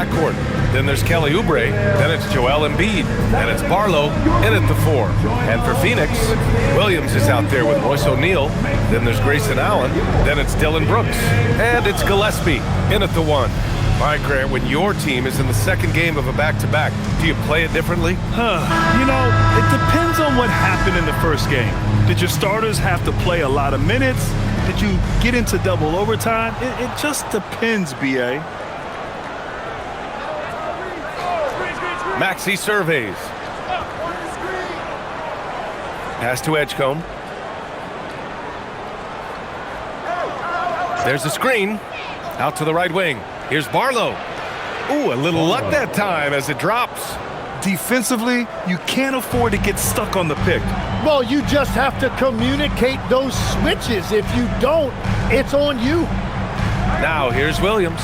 backcourt. Then there's Kelly Oubre. Then it's Joel Embiid. Then it's Barlow in at the 4. And for Phoenix, Williams is out there with Royce O'Neal. Then there's Grayson Allen. Then it's Dylan Brooks. And it's Gillespie in at the 1. All right, Grant, when your team is in the second game of a back-to-back, do you play it differently? You know, it depends on what happened in the first game. Did your starters have to play a lot of minutes? Did you get into double overtime? It just depends, B.A. Maxey surveys. Pass to Edgecombe. There's a screen. Out to the right wing. Here's Barlow. Ooh, a little luck that time as it drops. Defensively, you can't afford to get stuck on the pick. Well, you just have to communicate those switches. If you don't, it's on you. Now here's Williams.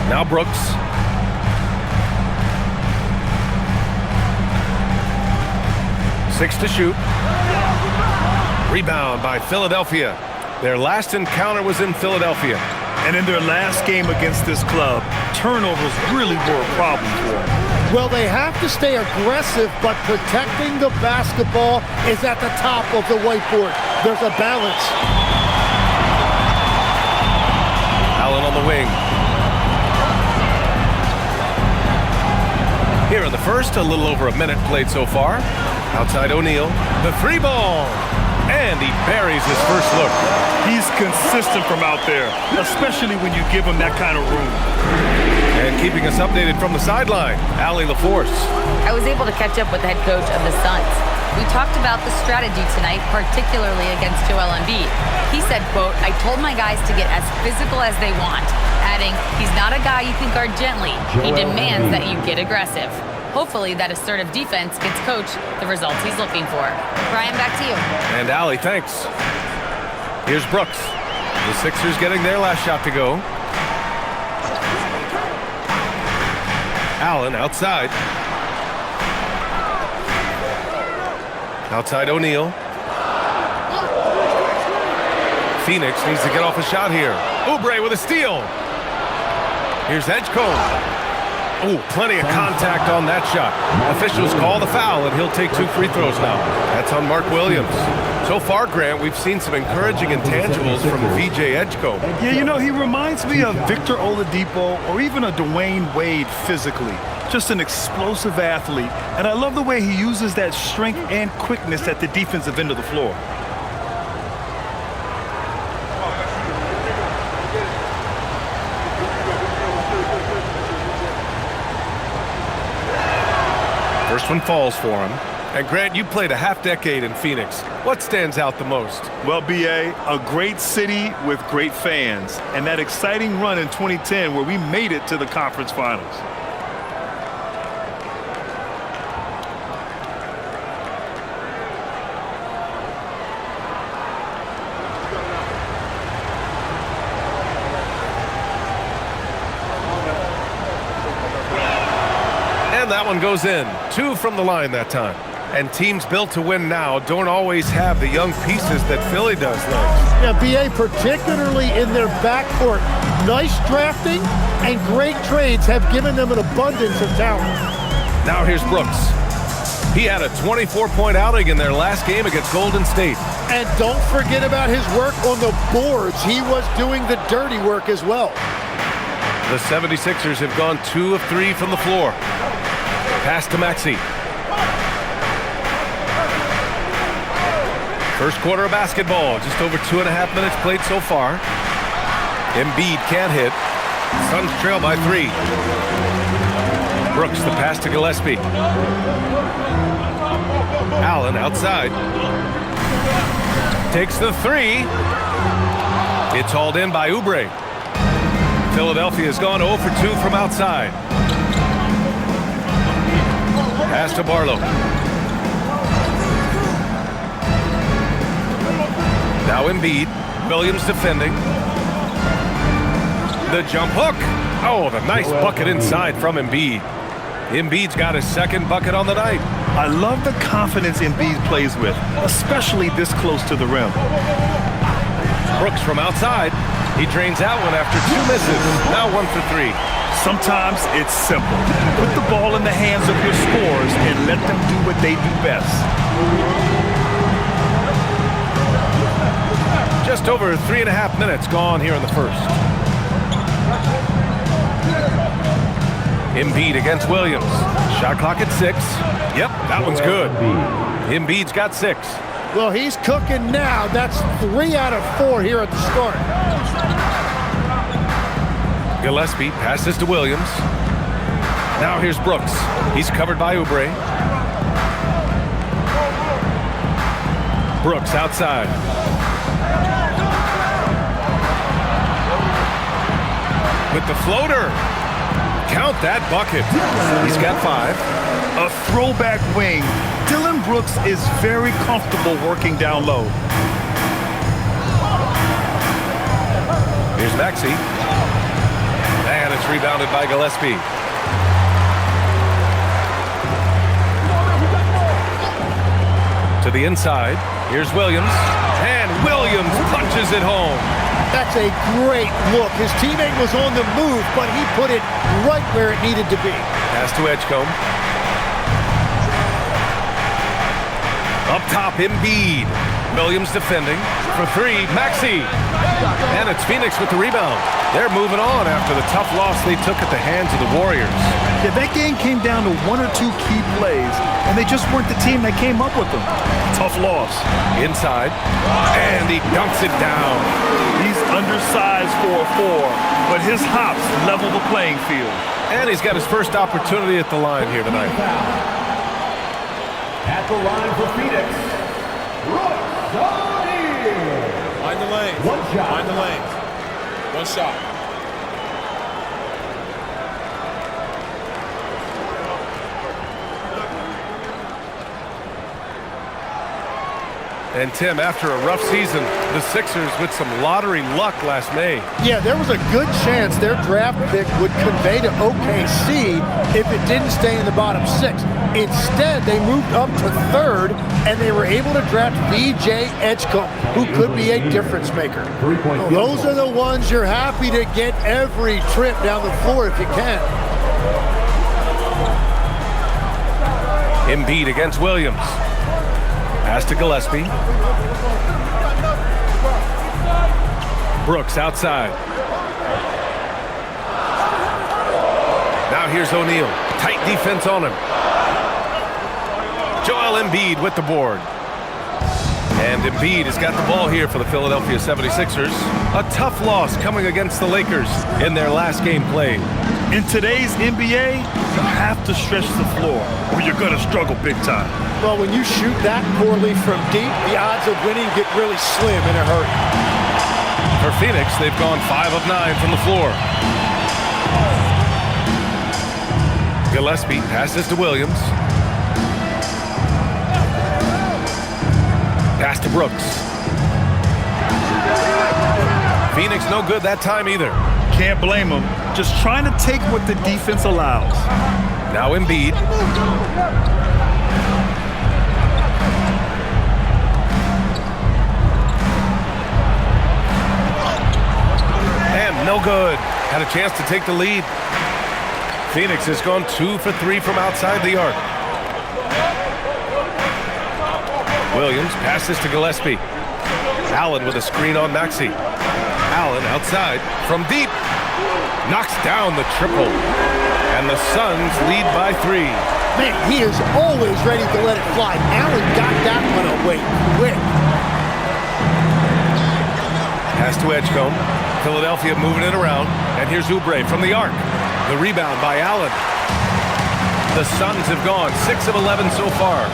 Now Brooks. Six to shoot. Rebound by Philadelphia. Their last encounter was in Philadelphia. And in their last game against this club, turnovers really were a problem for them. Well, they have to stay aggressive, but protecting the basketball is at the top of the whiteboard. There's a balance. Allen on the wing. Here in the first, a little over a minute played so far. Outside O'Neal. The 3-ball. And he buries his first look. He's consistent from out there, especially when you give him that kind of room. And keeping us updated from the sideline, Allie LaForce. I was able to catch up with the head coach of the Suns. We talked about the strategy tonight, particularly against Joel Embiid. He said, quote, "I told my guys to get as physical as they want," adding, "He's not a guy you can guard gently. He demands that you get aggressive." Hopefully that assertive defense gets Coach the results he's looking for. Brian, back to you. And Allie, thanks. Here's Brooks. The Sixers getting their last shot to go. Allen outside. Outside O'Neal. Phoenix needs to get off a shot here. Oubre with a steal. Here's Edgecombe. Oh, plenty of contact on that shot. Officials call the foul, and he'll take 2 free throws now. That's on Mark Williams. So far, Grant, we've seen some encouraging intangibles from VJ Edgecombe. Yeah, you know, he reminds me of Victor Oladipo or even a Dwayne Wade physically. Just an explosive athlete. And I love the way he uses that strength and quickness at the defensive end of the floor. First one falls for him. And Grant, you played a half-decade in Phoenix. What stands out the most? Well, B.A., a great city with great fans. And that exciting run in 2010 where we made it to the conference finals. And that one goes in. 2 from the line that time. And teams built to win now don't always have the young pieces that Philly does, Lynx. Yeah, BA, particularly in their backcourt. Nice drafting and great trades have given them an abundance of talent. Now here's Brooks. He had a 24-point outing in their last game against Golden State. And don't forget about his work on the boards. He was doing the dirty work as well. The 76ers have gone 2 of 3 from the floor. Pass to Maxey. First quarter of basketball, just over 2.5 minutes played so far. Embiid can't hit. Suns trail by 3. Brooks, the pass to Gillespie. Allen outside. Takes the 3. It's hauled in by Oubre. Philadelphia has gone 0 for 2 from outside. Pass to Barlow. Now Embiid. Williams defending. The jump hook. Oh, the nice bucket inside from Embiid. Embiid's got his second bucket on the night. I love the confidence Embiid plays with, especially this close to the rim. Brooks from outside. He drains that one after 2 misses. Now 1 for 3. Sometimes it's simple. Put the ball in the hands of your scorers and let them do what they do best. Just over 3.5 minutes gone here in the first. Embiid against Williams. Shot clock at 6. Yep, that one's good. Embiid's got 6. Well, he's cooking now. That's 3 out of 4 here at the start. Gillespie passes to Williams. Now here's Brooks. He's covered by Oubre. Brooks outside. With the floater. Count that bucket. He's got 5. A throwback wing. Dillon Brooks is very comfortable working down low. Here's Maxey. And it's rebounded by Gillespie. To the inside. Here's Williams. And Williams punches it home. That's a great look. His teammate was on the move, but he put it right where it needed to be. Pass to Edgecombe. Up top, Embiid. Williams defending. For 3, Maxey. And it's Phoenix with the rebound. They're moving on after the tough loss they took at the hands of the Warriors. Yeah, that game came down to 1 or 2 key plays, and they just weren't the team that came up with them. Tough loss. Inside. And he dunks it down. He's undersized for a 4, but his hops level the playing field. And he's got his first opportunity at the line here tonight. At the line for Phoenix, Find the lane. One shot. Find the lane. One shot. And Tim, after a rough season, the Sixers with some lottery luck last May. Yeah, there was a good chance their draft pick would convey to OKC if it didn't stay in the bottom 6. Instead, they moved up to 3rd, and they were able to draft VJ Edgecombe, who could be a difference maker. Those are the ones you're happy to get every trip down the floor if you can. Embiid against Williams. Pass to Gillespie. Brooks outside. Now here's O'Neal. Tight defense on him. Joel Embiid with the board. And Embiid has got the ball here for the Philadelphia 76ers. A tough loss coming against the Lakers in their last game played. In today's NBA, you have to stretch the floor, or you're going to struggle big time. Well, when you shoot that poorly from deep, the odds of winning get really slim in a hurry. For Phoenix, they've gone 5 of 9 from the floor. Gillespie passes to Williams. Pass to Brooks. Phoenix no good that time either. Can't blame them. Just trying to take what the defense allows. Now Embiid. And no good. Had a chance to take the lead. Phoenix has gone 2 for 3 from outside the arc. Williams passes to Gillespie. Allen with a screen on Maxey. Allen outside from deep. Knocks down the triple. And the Suns lead by 3. Man, he is always ready to let it fly. Allen got that one away quick. Pass to Edgecombe. Philadelphia moving it around. And here's Oubre from the arc. The rebound by Allen. The Suns have gone 6 of 11 so far.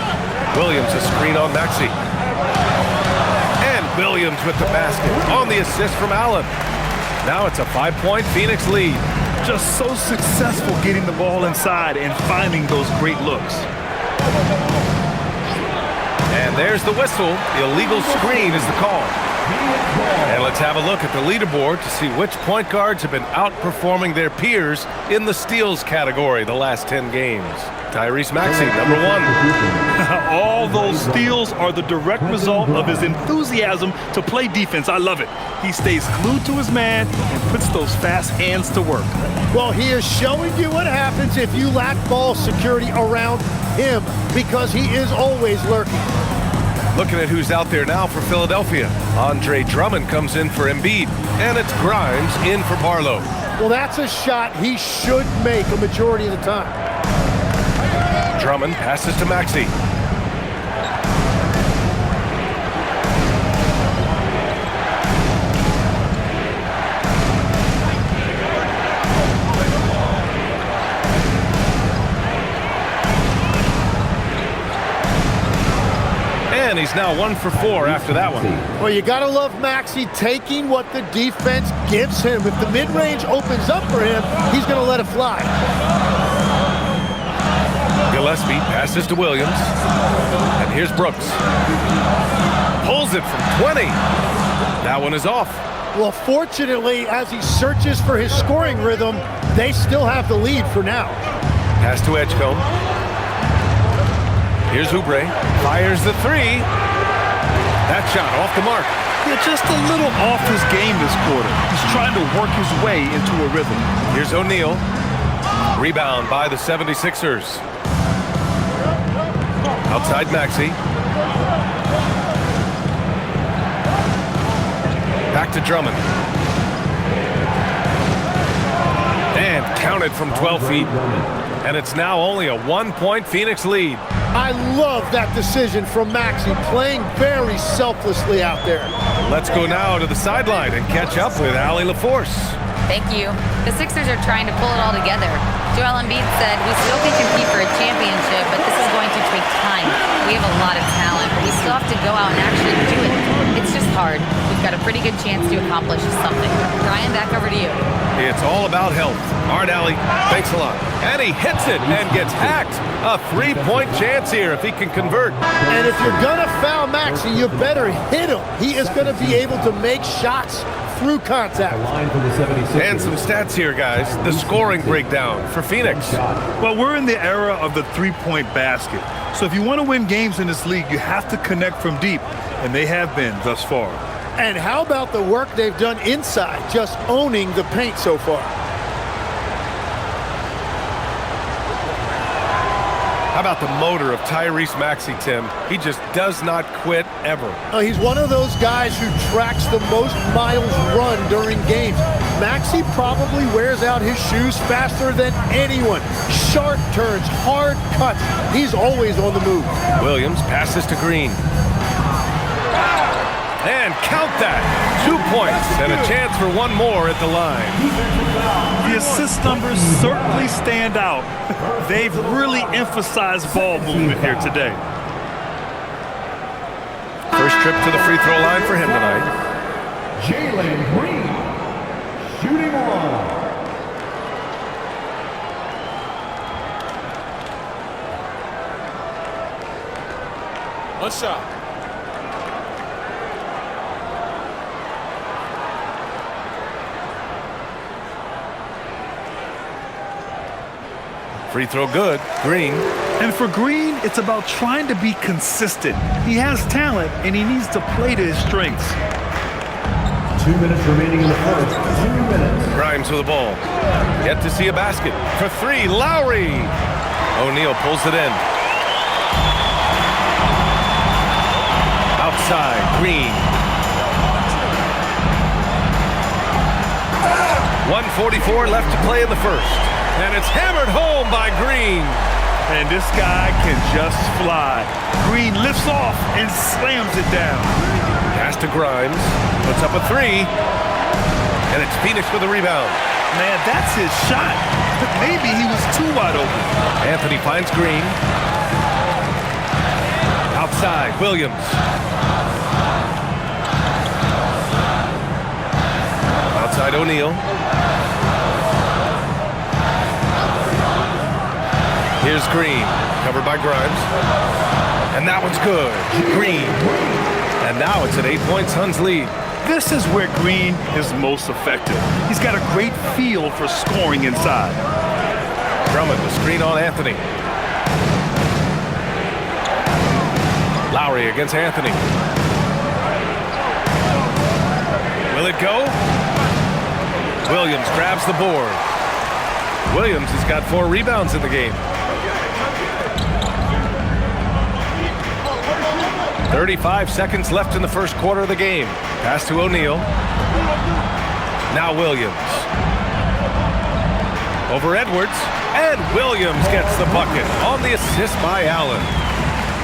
Williams a screen on Maxey. And Williams with the basket on the assist from Allen. Now it's a 5-point Phoenix lead. Just so successful getting the ball inside and finding those great looks. And there's the whistle. The illegal screen is the call. And let's have a look at the leaderboard to see which point guards have been outperforming their peers in the steals category the last 10 games. Tyrese Maxey, number 1. All those steals are the direct result of his enthusiasm to play defense. I love it. He stays glued to his man and puts those fast hands to work. Well, he is showing you what happens if you lack ball security around him, because he is always lurking. Looking at who's out there now for Philadelphia. Andre Drummond comes in for Embiid, and it's Grimes in for Barlow. Well, that's a shot he should make a majority of the time. Drummond passes to Maxey. And he's now 1 for 4 after that one. Well, you got to love Maxey taking what the defense gives him. If the mid-range opens up for him, he's going to let it fly. Gillespie passes to Williams. And here's Brooks. Pulls it from 20. That one is off. Well, fortunately, as he searches for his scoring rhythm, they still have the lead for now. Pass to Edgecombe. Here's Oubre. Fires the 3. That shot off the mark. Yeah, just a little off his game this quarter. He's trying to work his way into a rhythm. Here's O'Neal. Rebound by the 76ers. Outside Maxey. Back to Drummond. And counted from 12 feet. And it's now only a 1-point Phoenix lead. I love that decision from Maxey, playing very selflessly out there. Let's go now to the sideline and catch up with Allie LaForce. Thank you. The Sixers are trying to pull it all together. Joel Embiid said, "We still can compete for a championship, but this is going to take time. We have a lot of talent, but we still have to go out and actually do it. It's just hard. We've got a pretty good chance to accomplish something." Ryan, back over to you. It's all about health. All right, Allie, thanks a lot. And he hits it and gets hacked. A 3-point chance here if he can convert. And if you're going to foul Maxey, you better hit him. He is going to be able to make shots through contact. And some stats here, guys. The scoring breakdown for Phoenix. Well, we're in the era of the three-point basket. So if you want to win games in this league, you have to connect from deep, and they have been thus far. And how about the work they've done inside, just owning the paint so far? How about the motor of Tyrese Maxey, Tim? He just does not quit ever. He's one of those guys who tracks the most miles run during games. Maxey probably wears out his shoes faster than anyone. Sharp turns, hard cuts. He's always on the move. Williams passes to Green. And count that. 2 points and a chance for one more at the line. The assist numbers certainly stand out. They've really emphasized ball movement here today. First trip to the free throw line for him tonight. Jalen Green, shooting one. One shot. Free throw good. Green. And for Green, it's about trying to be consistent. He has talent, and he needs to play to his strengths. 2 minutes remaining in the first. 2 minutes. Grimes with the ball. Yet to see a basket. For 3, Lowry. O'Neal pulls it in. Outside, Green. 1:44 left to play in the first. And it's hammered home by Green. And this guy can just fly. Green lifts off and slams it down. Pass to Grimes. Puts up a 3. And it's Phoenix with the rebound. Man, that's his shot. Maybe he was too wide open. Anthony finds Green. Outside, Williams. Outside, O'Neal. Here's Green, covered by Grimes. And that one's good. Green. And now it's an 8-point Suns lead. This is where Green is most effective. He's got a great feel for scoring inside. Drummond, the screen on Anthony. Lowry against Anthony. Will it go? Williams grabs the board. Williams has got 4 rebounds in the game. 35 seconds left in the first quarter of the game. Pass to O'Neal. Now Williams. Over Edwards. And Williams gets the bucket on the assist by Allen.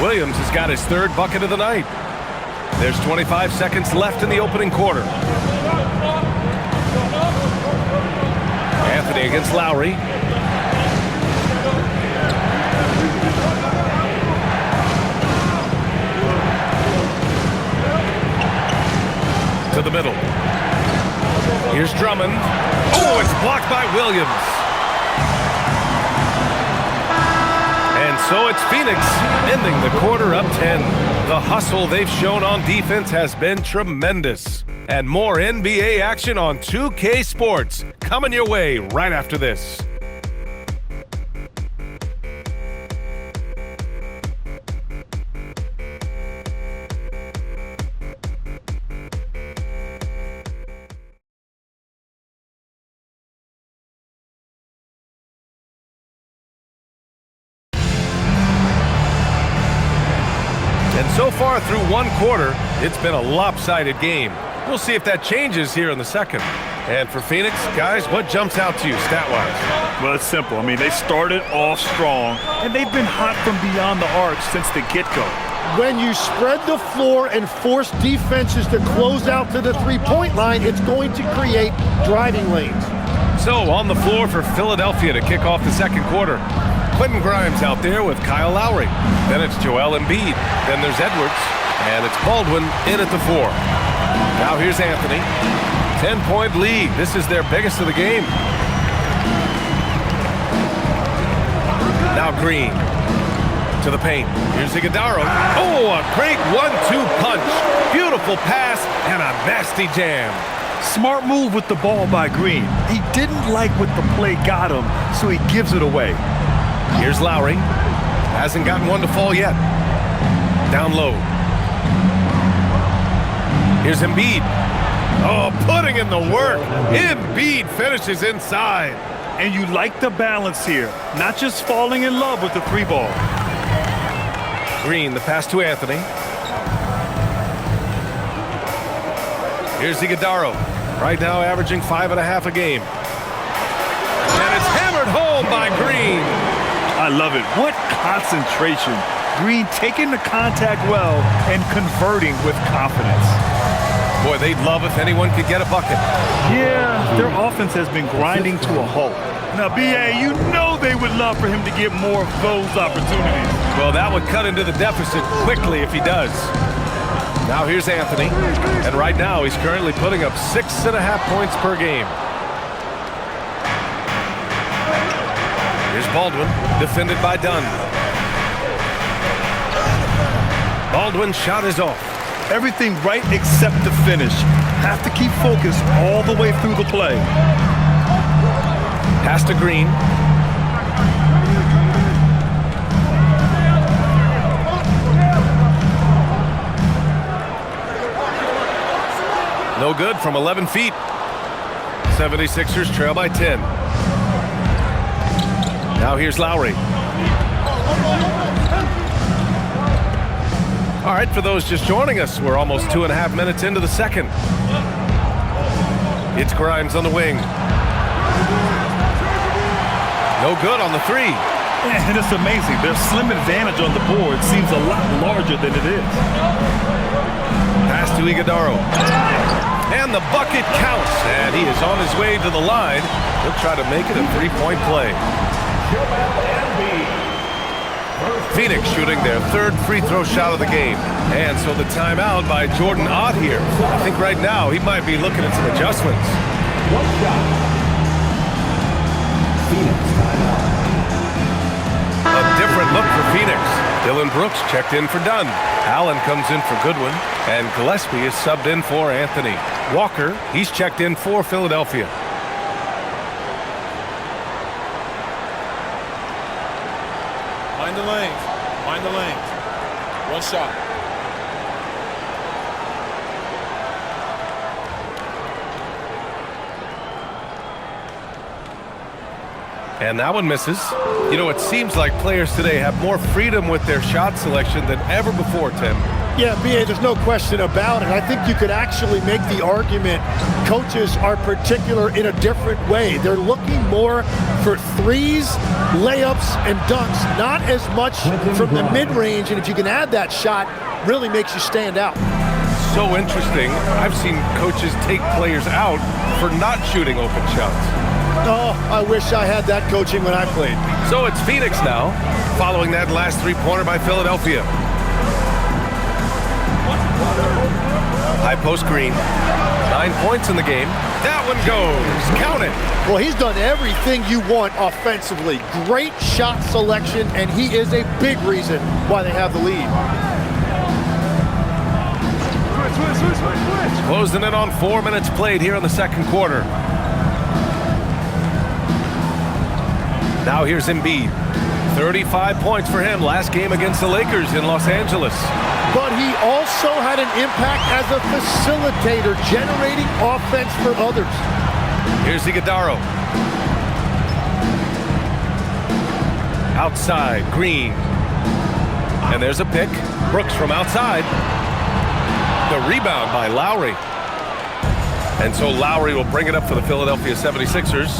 Williams has got his 3rd bucket of the night. There's 25 seconds left in the opening quarter. Anthony against Lowry. To the middle. Here's Drummond. Oh, it's blocked by Williams. And so it's Phoenix ending the quarter up 10. The hustle they've shown on defense has been tremendous. And more NBA action on 2K Sports coming your way right after this. And so far through one quarter, it's been a lopsided game. We'll see if that changes here in the second. And for Phoenix, guys, what jumps out to you stat-wise? Well, it's simple. I mean, they started off strong, and they've been hot from beyond the arc since the get-go. When you spread the floor and force defenses to close out to the three-point line, it's going to create driving lanes. So on the floor for Philadelphia to kick off the second quarter. Quentin Grimes out there with Kyle Lowry. Then it's Joel Embiid. Then there's Edwards. And it's Baldwin in at the 4. Now here's Anthony. 10-point lead. This is their biggest of the game. Now Green to the paint. Here's Iguodala. Oh, a great 1-2 punch. Beautiful pass and a nasty jam. Smart move with the ball by Green. He didn't like what the play got him, so he gives it away. Here's Lowry. Hasn't gotten one to fall yet. Down low. Here's Embiid. Oh, putting in the work. Embiid finishes inside. And you like the balance here, not just falling in love with the 3-ball. Green, the pass to Anthony. Here's Iguodala. Right now averaging 5.5 a game. And it's hammered home by Green. I love it. What concentration. Green taking the contact well and converting with confidence. Boy, they'd love if anyone could get a bucket. Yeah, their offense has been grinding to a halt. Now, B.A., you know they would love for him to get more of those opportunities. Well, that would cut into the deficit quickly if he does. Now here's Anthony. And right now he's currently putting up 6.5 points per game. Here's Baldwin, defended by Dunn. Baldwin's shot is off. Everything right except the finish. Have to keep focused all the way through the play. Pass to Green. No good from 11 feet. 76ers trail by 10. Now here's Lowry. All right, for those just joining us, we're almost 2.5 minutes into the second. It's Grimes on the wing. No good on the 3. And it's amazing. Their slim advantage on the board seems a lot larger than it is. Pass to Iguodala. And the bucket counts. And he is on his way to the line. He'll try to make it a 3-point play. Phoenix shooting their 3rd free throw shot of the game. And so the timeout by Jordan Ott here. I think right now he might be looking at some adjustments. One shot. Phoenix timeout. A different look for Phoenix. Dylan Brooks checked in for Dunn. Allen comes in for Goodwin. And Gillespie is subbed in for Anthony. Walker, he's checked in for Philadelphia. Mind the lanes. Mind the lanes. One shot. And that one misses. You know, it seems like players today have more freedom with their shot selection than ever before, Tim. Yeah, B.A., there's no question about it. I think you could actually make the argument coaches are particular in a different way. They're looking more for threes, layups, and dunks, not as much from the mid-range. And if you can add that shot, really makes you stand out. So interesting. I've seen coaches take players out for not shooting open shots. Oh, I wish I had that coaching when I played. So it's Phoenix now, following that last three-pointer by Philadelphia. High post Green. 9 points in the game. That one goes. Count it. Well, he's done everything you want offensively. Great shot selection, and he is a big reason why they have the lead. Closing in on 4 minutes played here in the second quarter. Now here's Embiid. 35 points for him last game against the Lakers in Los Angeles. But he also had an impact as a facilitator, generating offense for others. Here's Iguodala. Outside, Green. And there's a pick. Brooks from outside. The rebound by Lowry. And so Lowry will bring it up for the Philadelphia 76ers.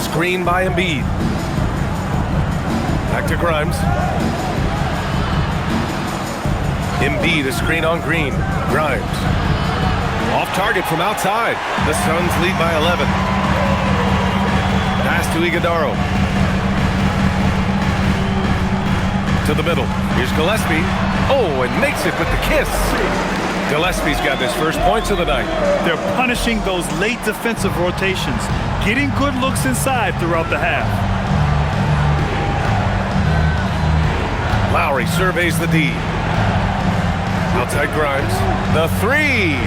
Screen by Embiid. Back to Grimes. Embiid, a screen on Green. Grimes. Off target from outside. The Suns lead by 11. Pass to Iguodala. To the middle. Here's Gillespie. Oh, and makes it with the kiss. Gillespie's got his first points of the night. They're punishing those late defensive rotations, getting good looks inside throughout the half. Lowry surveys the D. Outside Grimes. The three.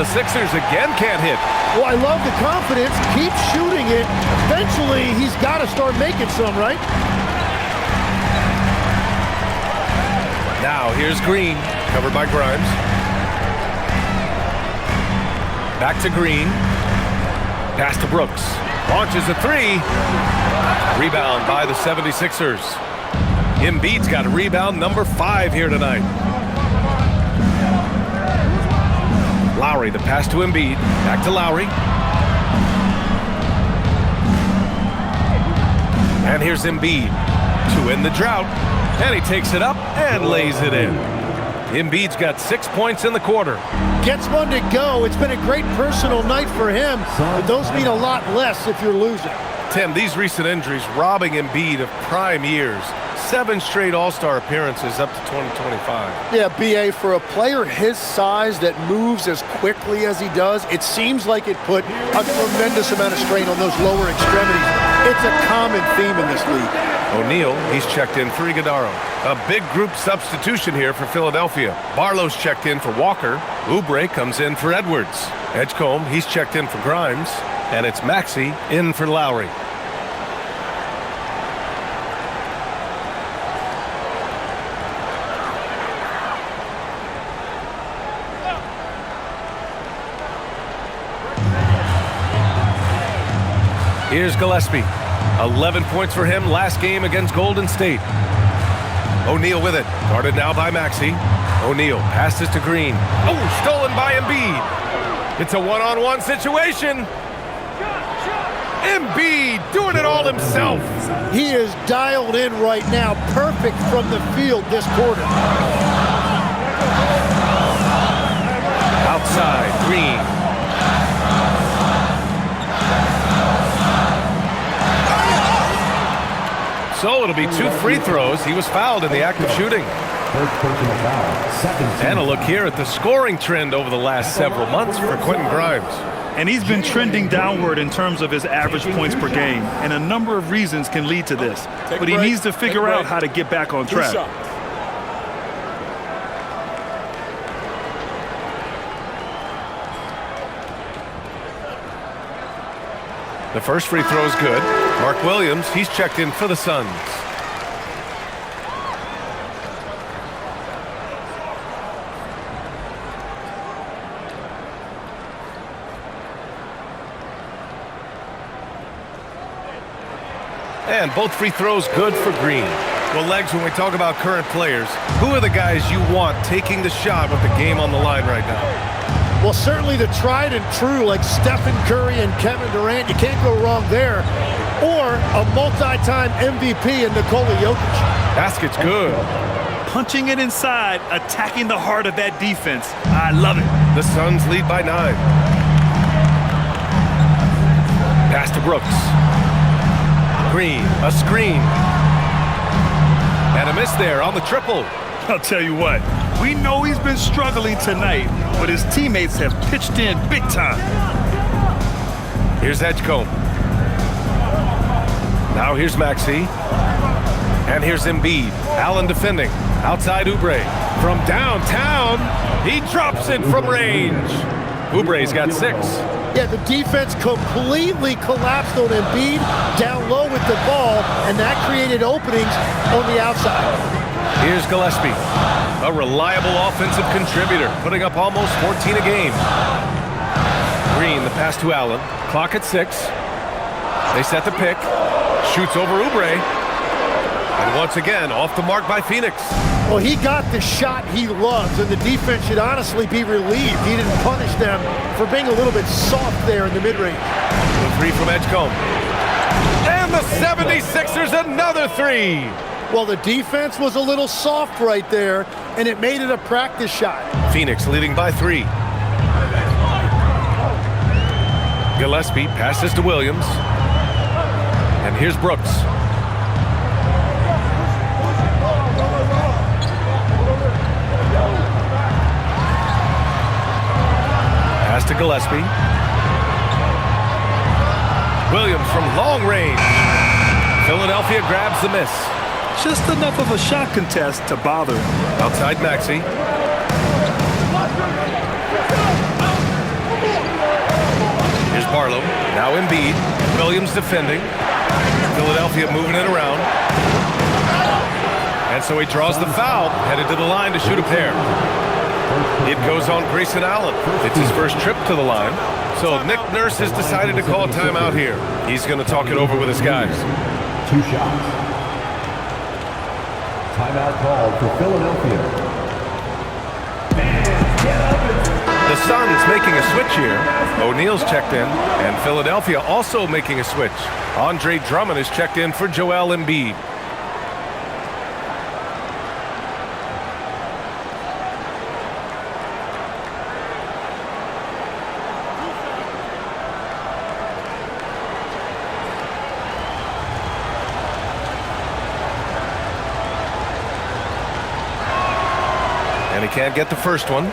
The Sixers again can't hit. Well, I love the confidence. Keep shooting it. Eventually, he's got to start making some, right? Now here's Green, covered by Grimes. Back to Green. Pass to Brooks. Launches a three. Rebound by the 76ers. Embiid's got a rebound number 5 here tonight. Lowry, the pass to Embiid. Back to Lowry. And here's Embiid to end the drought. And he takes it up and lays it in. Embiid's got 6 points in the quarter. Gets one to go. It's been a great personal night for him, but those mean a lot less if you're losing. Tim, these recent injuries robbing Embiid of prime years. 7 straight All-Star appearances up to 2025. Yeah, B.A., for a player his size that moves as quickly as he does, it seems like it put a tremendous amount of strain on those lower extremities. It's a common theme in this league. O'Neal, he's checked in for Iguodala. A big group substitution here for Philadelphia. Barlow's checked in for Walker. Oubre comes in for Edwards. Edgecombe, he's checked in for Grimes. And it's Maxey in for Lowry. Here's Gillespie. 11 points for him last game against Golden State. O'Neal with it. Guarded now by Maxey. O'Neal passes to Green. Oh, stolen by Embiid. It's a one-on-one situation. Embiid doing it all himself. He is dialed in right now. Perfect from the field this quarter. Outside, Green. So it'll be 2 free throws. He was fouled in the act of shooting. First personal foul. Second. And a look here at the scoring trend over the last several months for Quentin Grimes. And he's been trending downward in terms of his average points per game. And a number of reasons can lead to this. But he needs to figure out how to get back on track. The first free throw is good. Mark Williams, he's checked in for the Suns. And both free throws good for Green. Well, Legs, when we talk about current players, who are the guys you want taking the shot with the game on the line right now? Well, certainly the tried and true like Stephen Curry and Kevin Durant. You can't go wrong there. Or a multi-time MVP in Nikola Jokic. Basket's good. Punching it inside, attacking the heart of that defense. I love it. The Suns lead by 9. Pass to Brooks. Green, a screen. And a miss there on the triple. I'll tell you what, we know he's been struggling tonight, but his teammates have pitched in big time. Here's Edgecombe. Now here's Maxey. And here's Embiid. Allen defending. Outside Oubre. From downtown, he drops it from range. Oubre's got 6. Yeah, the defense completely collapsed on Embiid down low with the ball, and that created openings on the outside. Here's Gillespie, a reliable offensive contributor, putting up almost 14 a game. Green, the pass to Allen. Clock at 6. They set the pick. Shoots over Oubre. And once again, off the mark by Phoenix. Well, he got the shot he loves, and the defense should honestly be relieved. He didn't punish them for being a little bit soft there in the mid-range. The 3 from Edgecombe. And the 76ers another 3. Well, the defense was a little soft right there, and it made it a practice shot. Phoenix leading by 3. Gillespie passes to Williams. And here's Brooks. Pass to Gillespie. Williams from long range. Philadelphia grabs the miss. Just enough of a shot contest to bother. Outside Maxey. Here's Barlow. Now Embiid. Williams defending. Philadelphia moving it around. And so he draws the foul, headed to the line to shoot a pair. It goes on Grayson Allen. It's his first trip to the line. So Nick Nurse has decided to call a timeout here. He's going to talk it over with his guys. 2 shots. Timeout called for Philadelphia. The Suns making a switch here. O'Neal's checked in, and Philadelphia also making a switch. Andre Drummond is checked in for Joel Embiid. And he can't get the first one.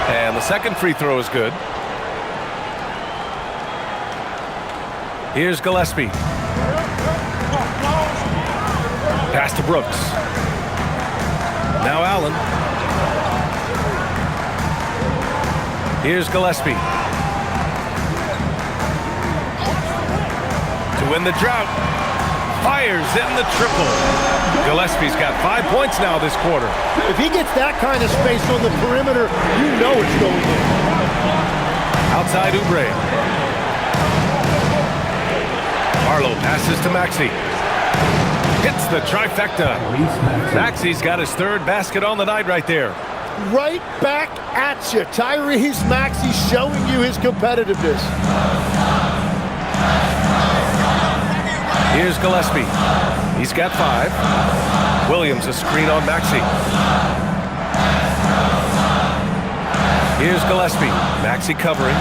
And the second free throw is good. Here's Gillespie. Pass to Brooks. Now Allen. Here's Gillespie. To win the drought. Fires in the triple. Gillespie's got 5 points now this quarter. If he gets that kind of space on the perimeter, you know it's going in. Outside Oubre. Barlow passes to Maxey. Hits the trifecta. Maxey's got his 3rd basket on the night right there. Right back at you. Tyrese Maxey showing you his competitiveness. Here's Gillespie. He's got 5. Williams a screen on Maxey. Here's Gillespie. Maxey covering.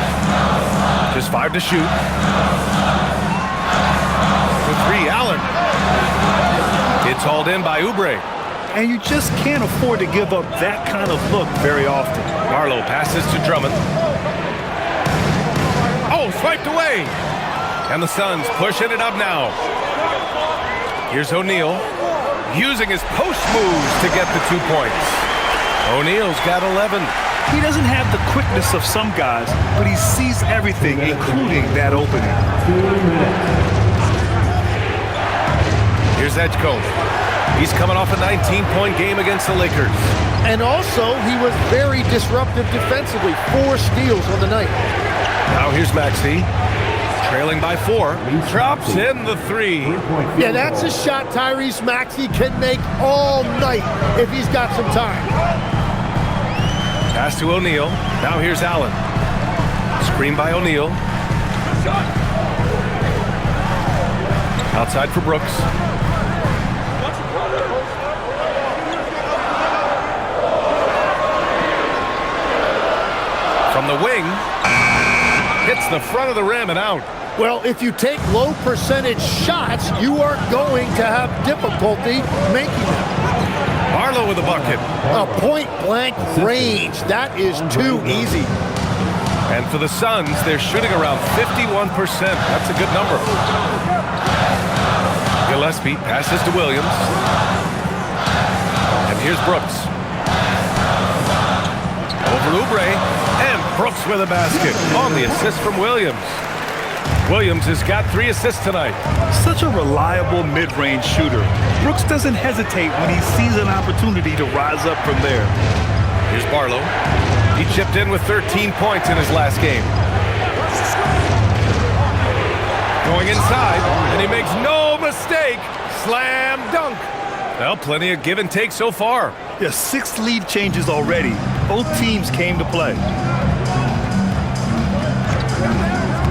Just 5 to shoot. For 3, Allen. It's hauled in by Oubre. And you just can't afford to give up that kind of look very often. Barlow passes to Drummond. Oh, swiped away. And the Suns pushing it up now. Here's O'Neal, using his post moves to get the 2 points. O'Neal's got 11. He doesn't have the quickness of some guys, but he sees everything, including that opening. Here's Edgecombe. He's coming off a 19-point game against the Lakers. And also, he was very disruptive defensively. 4 steals on the night. Now here's Maxey, trailing by 4. Drops in the 3. Yeah, that's a shot Tyrese Maxey can make all night if he's got some time. Pass to O'Neal. Now here's Allen. Screen by O'Neal. Outside for Brooks. From the wing. Hits the front of the rim and out. Well, if you take low percentage shots, you are going to have difficulty making them. Barlow with a bucket. A point-blank range. That is too easy. And for the Suns, they're shooting around 51%. That's a good number. Gillespie passes to Williams. And here's Brooks. Over Oubre. And Brooks with a basket on the assist from Williams. Williams has got 3 assists tonight. Such a reliable mid-range shooter. Brooks doesn't hesitate when he sees an opportunity to rise up from there. Here's Barlow. He chipped in with 13 points in his last game. Going inside, and he makes no mistake. Slam dunk. Well, plenty of give and take so far. Yeah, 6 lead changes already. Both teams came to play.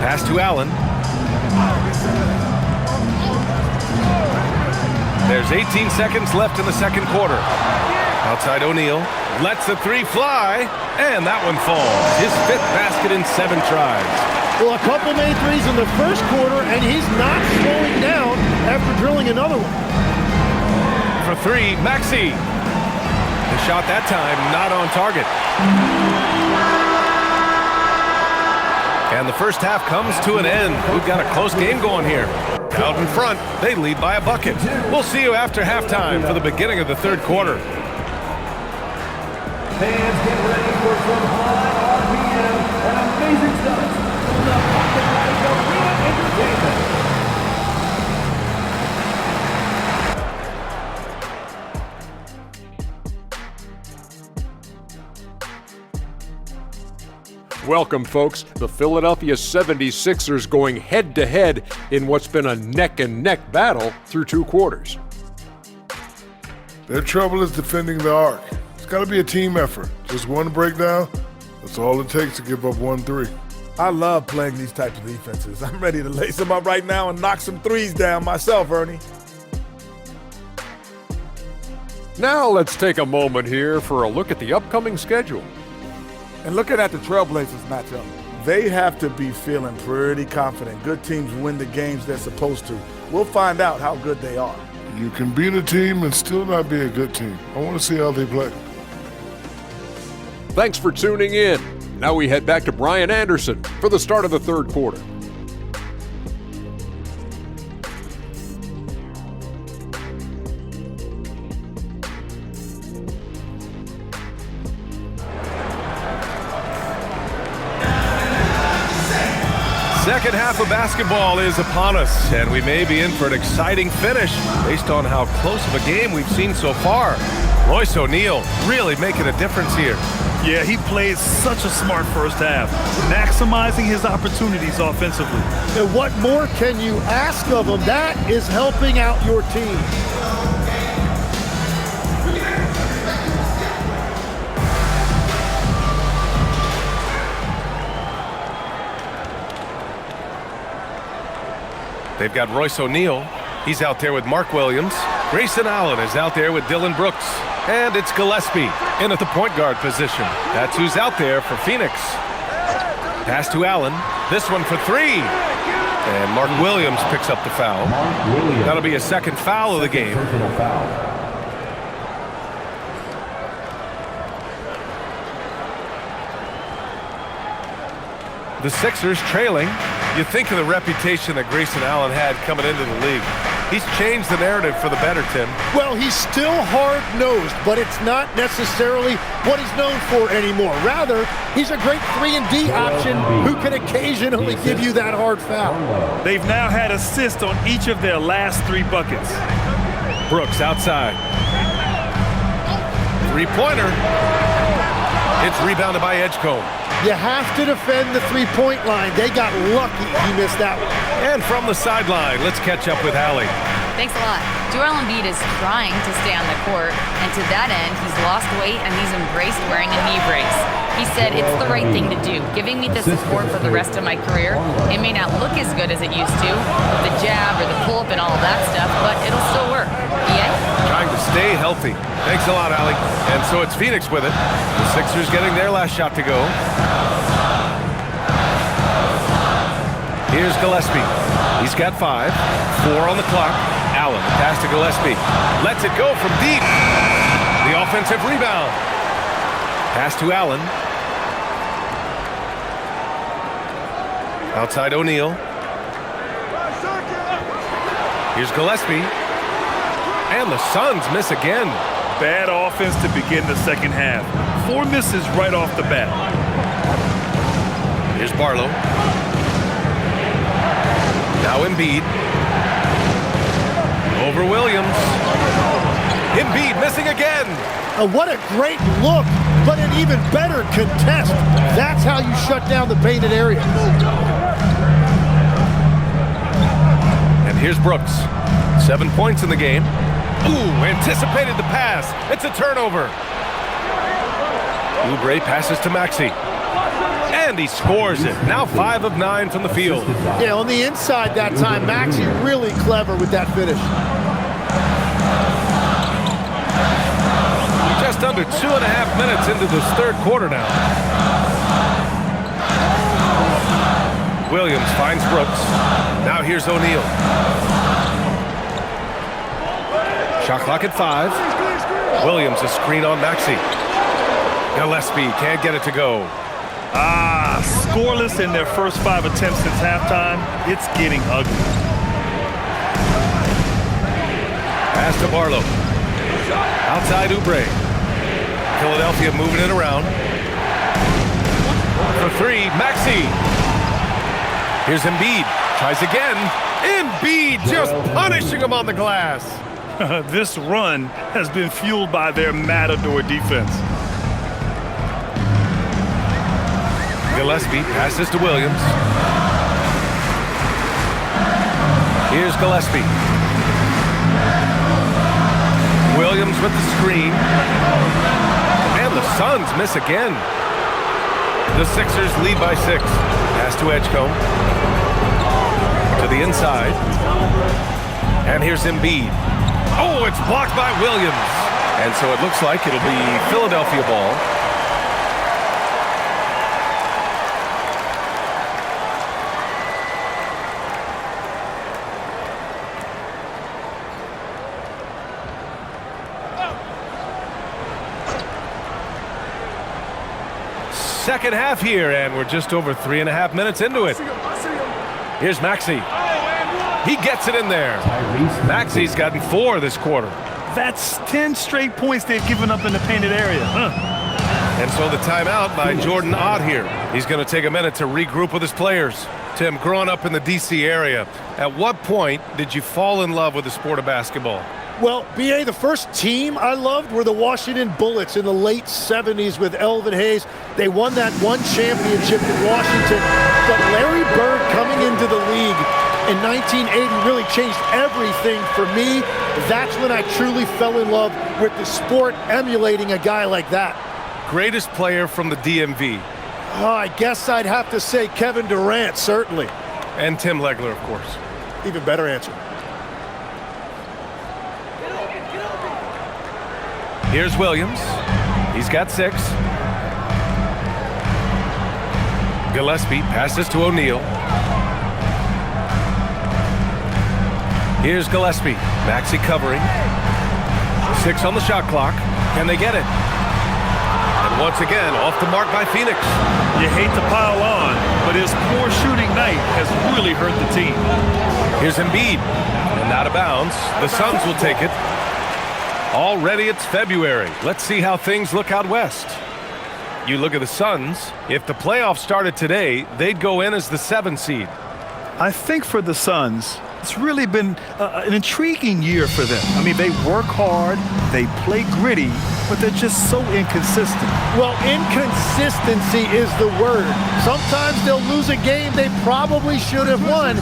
Pass to Allen. There's 18 seconds left in the second quarter. Outside O'Neal. Lets the 3 fly. And that one falls. His 5th basket in 7 tries. Well, a couple made threes in the first quarter, and he's not slowing down after drilling another one. For 3, Maxey. The shot that time not on target. And the first half comes to an end. We've got a close game going here. Out in front, they lead by a bucket. We'll see you after halftime for the beginning of the third quarter. Fans, get ready for some high RPM and amazing stuff from the Valkyries Arena Entertainment. Welcome, folks. The Philadelphia 76ers going head-to-head in what's been a neck-and-neck battle through 2 quarters. Their trouble is defending the arc. It's got to be a team effort. Just one breakdown, that's all it takes to give up 1 3. I love playing these types of defenses. I'm ready to lace them up right now and knock some threes down myself, Ernie. Now let's take a moment here for a look at the upcoming schedule. And looking at the Trailblazers matchup, they have to be feeling pretty confident. Good teams win the games they're supposed to. We'll find out how good they are. You can beat a team and still not be a good team. I want to see how they play. Thanks for tuning in. Now we head back to Brian Anderson for the start of the third quarter. Second half of basketball is upon us, and we may be in for an exciting finish based on how close of a game we've seen so far. Royce O'Neal really making a difference here. Yeah, he played such a smart first half, maximizing his opportunities offensively. And what more can you ask of him? That is helping out your team. They've got Royce O'Neal. He's out there with Mark Williams. Grayson Allen is out there with Dylan Brooks. And it's Gillespie in at the point guard position. That's who's out there for Phoenix. Pass to Allen. This one for three. And Mark Williams picks up the foul. That'll be a second foul of the game. The Sixers trailing. You think of the reputation that Grayson Allen had coming into the league. He's changed the narrative for the better, Tim. Well, he's still hard-nosed, but it's not necessarily what he's known for anymore. Rather, he's a great 3-and-D option who can occasionally give you that hard foul. They've now had assists on each of their last 3 buckets. Brooks outside. Three-pointer. It's rebounded by Edgecombe. You have to defend the three-point line. They got lucky he missed that one. And from the sideline, let's catch up with Allie. Thanks a lot. Joel Embiid is trying to stay on the court, and to that end, he's lost weight and he's embraced wearing a knee brace. He said it's the right thing to do, giving me the support for the rest of my career. It may not look as good as it used to, with the jab or the pull-up and all that stuff, but it'll still work. Yeah? Trying to stay healthy. Thanks a lot, Allie. And so it's Phoenix with it. The Sixers getting their last shot to go. Here's Gillespie. He's got 5. 4 on the clock. Allen, pass to Gillespie. Lets it go from deep. The offensive rebound. Pass to Allen. Outside O'Neal. Here's Gillespie. And the Suns miss again. Bad offense to begin the second half. 4 misses right off the bat. Here's Barlow. Now Embiid. Over Williams. Embiid missing again. What a great look, but an even better contest. That's how you shut down the painted area. And here's Brooks. 7 points in the game. Ooh, anticipated the pass. It's a turnover. Oubre passes to Maxey. And he scores it. Now 5 of 9 from the field. Yeah, on the inside that time, Maxey really clever with that finish. Just under 2.5 minutes into this third quarter now. Williams finds Brooks. Now here's O'Neal. Shot clock at 5. Williams a screen on Maxey. Gillespie can't get it to go. Scoreless in their first 5 attempts since halftime. It's getting ugly. Pass to Barlow. Outside Oubre. Philadelphia moving it around. For 3, Maxey. Here's Embiid. Tries again. Embiid just punishing him on the glass. This run has been fueled by their matador defense. Gillespie passes to Williams. Here's Gillespie. Williams with the screen. And the Suns miss again. The Sixers lead by 6. Pass to Edgecombe. To the inside. And here's Embiid. Oh, it's blocked by Williams. And so it looks like it'll be Philadelphia ball. Second half here, and we're just over 3.5 minutes into it. Here's Maxey. He gets it in there. Maxey's gotten 4 this quarter. That's 10 straight points they've given up in the painted area. And so the timeout by Jordan Ott here. He's going to take a minute to regroup with his players. Tim, growing up in the D.C. area, at what point did you fall in love with the sport of basketball? Well, B.A., the first team I loved were the Washington Bullets in the late 70s with Elvin Hayes. They won that one championship in Washington. But Larry Bird coming into the league in 1980 really changed everything for me. That's when I truly fell in love with the sport, emulating a guy like that. Greatest player from the DMV? Oh, I guess I'd have to say Kevin Durant, certainly. And Tim Legler, of course. Even better answer. Here's Williams. He's got 6. Gillespie passes to O'Neal. Here's Gillespie. Maxey covering. 6 on the shot clock. Can they get it? And once again, off the mark by Phoenix. You hate to pile on, but his poor shooting night has really hurt the team. Here's Embiid. And out of bounds. The Suns will take it. Already it's February. Let's see how things look out west. You look at the Suns. If the playoffs started today, they'd go in as the 7 seed. I think for the Suns, it's really been an intriguing year for them. I mean, they work hard, they play gritty, but they're just so inconsistent. Well, inconsistency is the word. Sometimes they'll lose a game they probably should have won,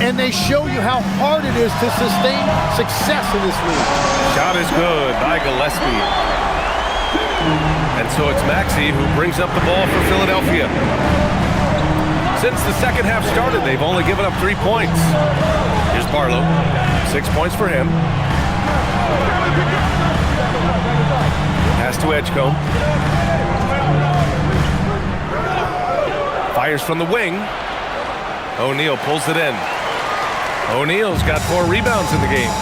and they show you how hard it is to sustain success in this league. Shot is good by Gillespie. And so it's Maxey who brings up the ball for Philadelphia. Since the second half started, they've only given up 3 points. Here's Barlow. 6 points for him. Pass to Edgecombe. Fires from the wing. O'Neal pulls it in. O'Neal's got 4 rebounds in the game.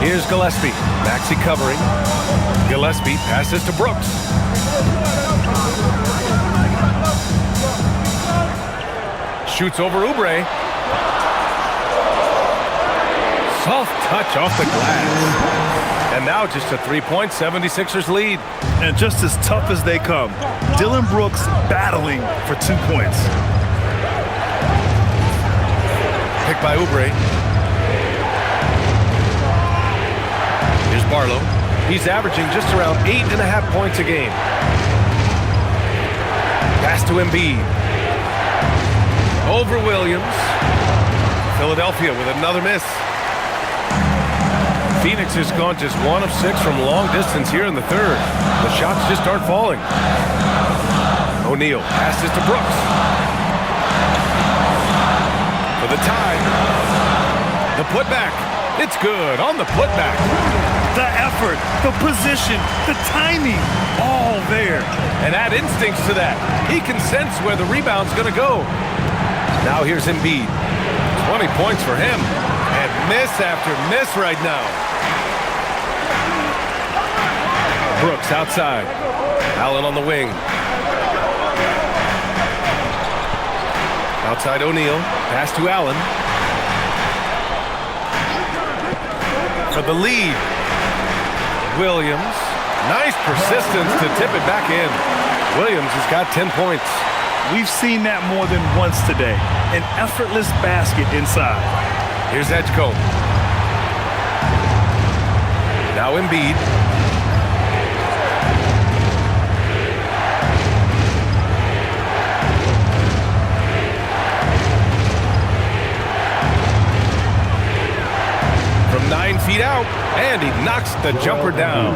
Here's Gillespie. Maxey covering. Gillespie passes to Brooks. Shoots over Oubre. Soft touch off the glass. And now just a 3-point 76ers lead. And just as tough as they come, Dillon Brooks battling for 2 points. Picked by Oubre. Here's Barlow. He's averaging just around 8.5 points a game. Pass to Embiid. Over Williams. Philadelphia with another miss. Phoenix has gone just 1 of 6 from long distance here in the third. The shots just aren't falling. O'Neal passes to Brooks. For the tie. The putback. It's good on the putback. The effort, the position, the timing, all there. And add instincts to that. He can sense where the rebound's going to go. Now here's Embiid. 20 points for him. And miss after miss right now. Brooks outside. Allen on the wing. Outside O'Neal. Pass to Allen. For the lead. Williams. Nice persistence to tip it back in. Williams has got 10 points. We've seen that more than once today. An effortless basket inside. Here's Edgecombe. Now Embiid. From 9 feet out, and he knocks the jumper down.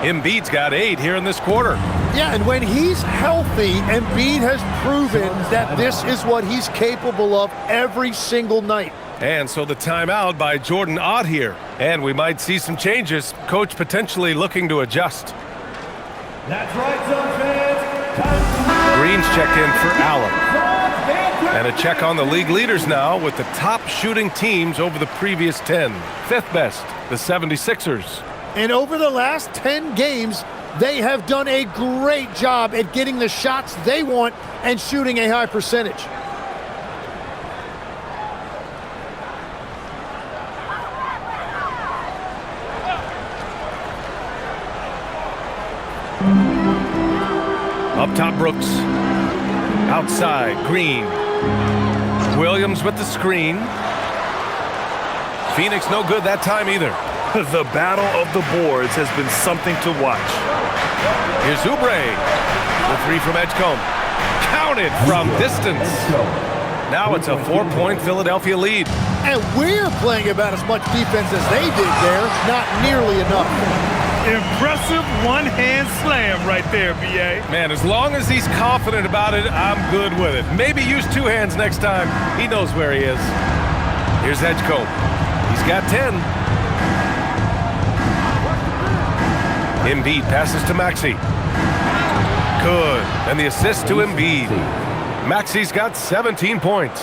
Embiid's got 8 here in this quarter. Yeah, and when he's healthy, Embiid has proven that this is what he's capable of every single night. And so the timeout by Jordan Ott here. And we might see some changes. Coach potentially looking to adjust. That's right, Suns fans. Green's check in for Allen. And a check on the league leaders now with the top shooting teams over the previous 10. 5th best, the 76ers. And over the last 10 games, they have done a great job at getting the shots they want and shooting a high percentage. Up top, Brooks. Outside, Green. Williams with the screen. Phoenix no good that time either. The battle of the boards has been something to watch. Here's Oubre. The 3 from Edgecombe. Counted from distance. Now it's a 4-point Philadelphia lead. And we're playing about as much defense as they did there. Not nearly enough. Impressive one-hand slam right there, B.A. Man, as long as he's confident about it, I'm good with it. Maybe use 2 hands next time. He knows where he is. Here's Edgecombe. He's got 10. Embiid passes to Maxey. Good. And the assist to Embiid. Maxey's got 17 points.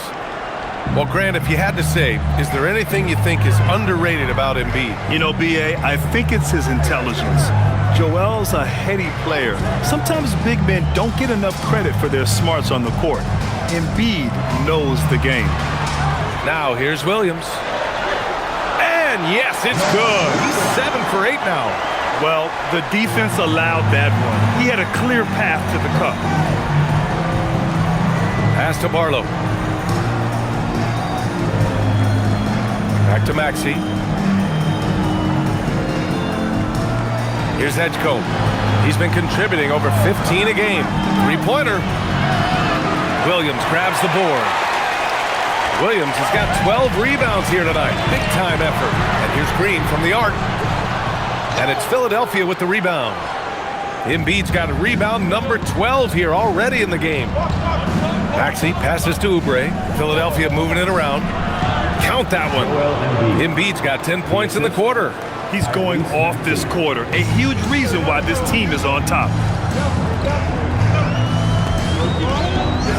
Well, Grant, if you had to say, is there anything you think is underrated about Embiid? You know, B.A., I think it's his intelligence. Joel's a heady player. Sometimes big men don't get enough credit for their smarts on the court. Embiid knows the game. Now, here's Williams. And yes, it's good. He's 7 for 8 now. Well, the defense allowed that one. He had a clear path to the cup. Pass to Barlow. Back to Maxey. Here's Edgecombe. He's been contributing over 15 a game. Three-pointer. Williams grabs the board. Williams has got 12 rebounds here tonight. Big-time effort. And here's Green from the arc. And it's Philadelphia with the rebound. Embiid's got a rebound number 12 here already in the game. Maxey passes to Oubre. Philadelphia moving it around. Count that one. Embiid's got 10 points in the quarter. He's going off this quarter. A huge reason why this team is on top.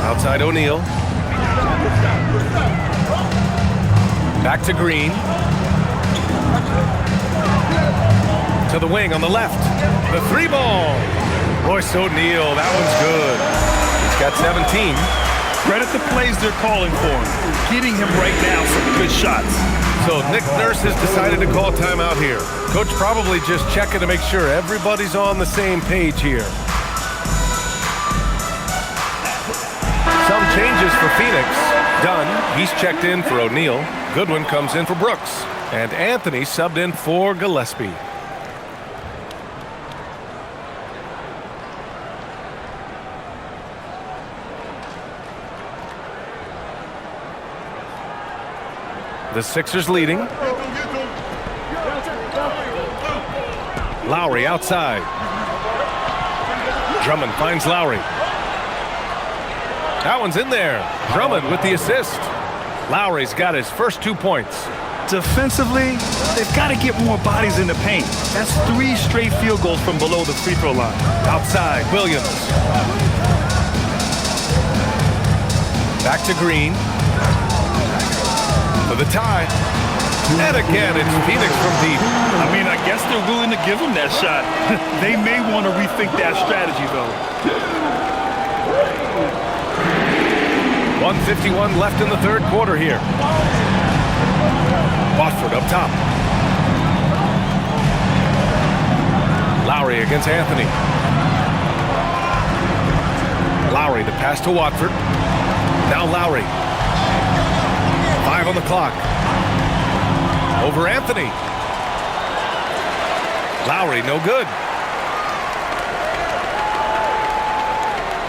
Outside O'Neal. Back to Green. To the wing on the left. The three ball. Royce O'Neal, that one's good. He's got 17. Credit the plays they're calling for him. Getting him right now some good shots. So Nick Nurse has decided to call timeout here. Coach probably just checking to make sure everybody's on the same page here. Some changes for Phoenix. Dunn, he's checked in for O'Neal. Goodwin comes in for Brooks. And Anthony subbed in for Gillespie. The Sixers leading. Lowry outside. Drummond finds Lowry. That one's in there. Drummond with the assist. Lowry's got his first 2 points. Defensively, they've got to get more bodies in the paint. That's 3 straight field goals from below the free throw line. Outside, Williams. Back to Green. For the tie. And again, it's Phoenix from deep. I mean, I guess they're willing to give him that shot. They may want to rethink that strategy, though. 1:51 left in the third quarter here. Watford up top. Lowry against Anthony. Lowry to pass to Watford. Now Lowry. 5 on the clock. Over Anthony. Lowry, no good.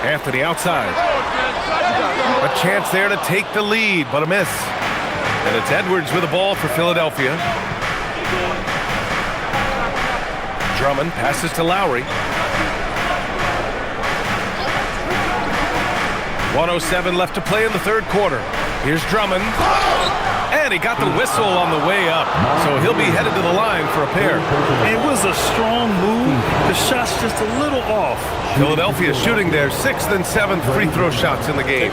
Anthony outside. A chance there to take the lead, but a miss. And it's Edwards with the ball for Philadelphia. Drummond passes to Lowry. 1:07 left to play in the third quarter. Here's Drummond. And he got the whistle on the way up. So he'll be headed to the line for a pair. It was a strong move. The shot's just a little off. Philadelphia shooting their 6th and 7th free throw shots in the game.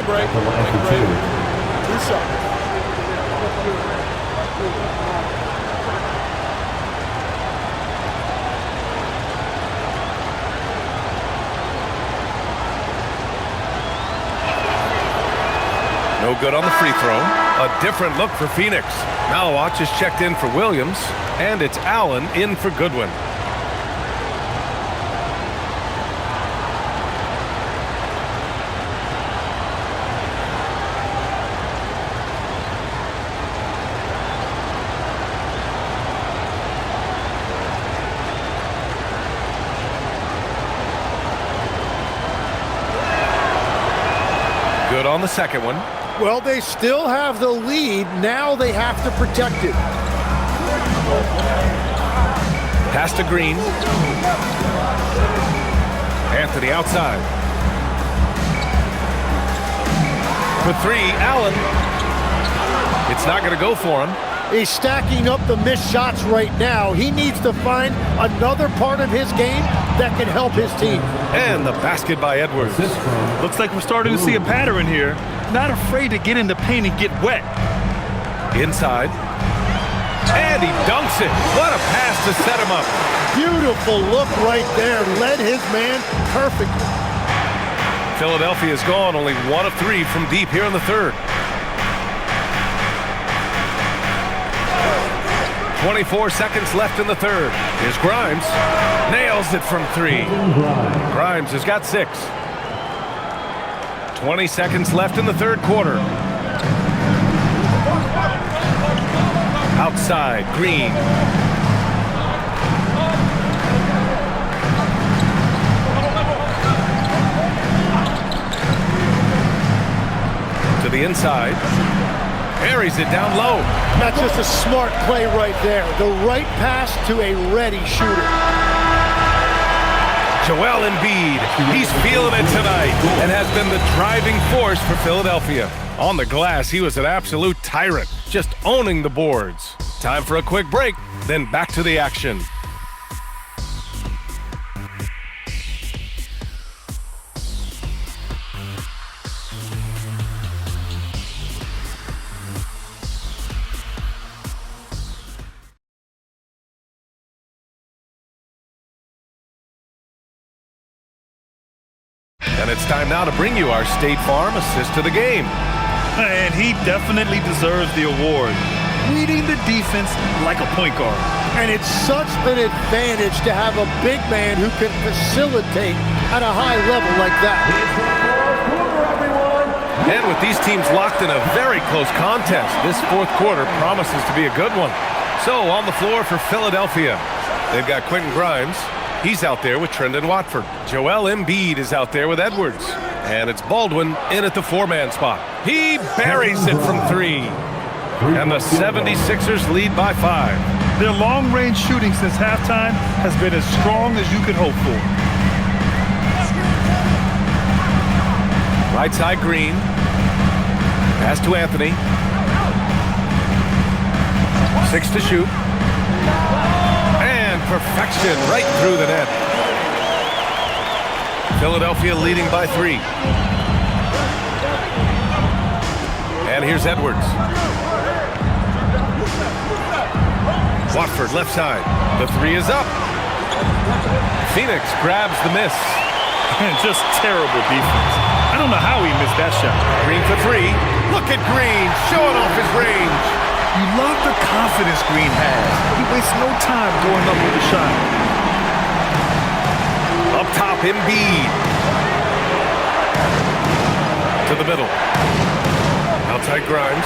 No good on the free throw. A different look for Phoenix. Malawach is checked in for Williams, and it's Allen in for Goodwin. Good on the second one. Well, they still have the lead. Now they have to protect it. Pass to Green. Anthony outside. For 3, Allen. It's not going to go for him. He's stacking up the missed shots right now. He needs to find another part of his game that can help his team. And the basket by Edwards. Looks like we're starting to see a pattern here. Not afraid to get in the paint and get wet. Inside. And he dunks it. What a pass to set him up. Beautiful look right there. Led his man perfectly. Philadelphia's gone only 1 of 3 from deep here in the third. 24 seconds left in the third. Here's Grimes. Nails it from 3. Grimes has got 6. 20 seconds left in the third quarter. Outside, Green. To the inside. Buries it down low. That's just a smart play right there. The right pass to a ready shooter. Joel Embiid, he's feeling it tonight and has been the driving force for Philadelphia. On the glass, he was an absolute tyrant, just owning the boards. Time for a quick break, then back to the action. And it's time now to bring you our State Farm assist to the game. And he definitely deserves the award. Reading the defense like a point guard. And it's such an advantage to have a big man who can facilitate at a high level like that. And with these teams locked in a very close contest, this fourth quarter promises to be a good one. So on the floor for Philadelphia, they've got Quentin Grimes. He's out there with Trendon Watford. Joel Embiid is out there with Edwards. And it's Baldwin in at the 4-man spot. He buries it from 3. And the 76ers lead by 5. Their long-range shooting since halftime has been as strong as you could hope for. Right side, Green. Pass to Anthony. 6 to shoot. And perfection right through the net. Philadelphia leading by 3. And here's Edwards. Watford left side. The 3 is up. Phoenix grabs the miss. Just terrible defense. I don't know how he missed that shot. Green for 3. Look at Green showing off his range. You love the confidence Green has. He wastes no time going up with the shot. Up top, Embiid. To the middle. Outside Grimes.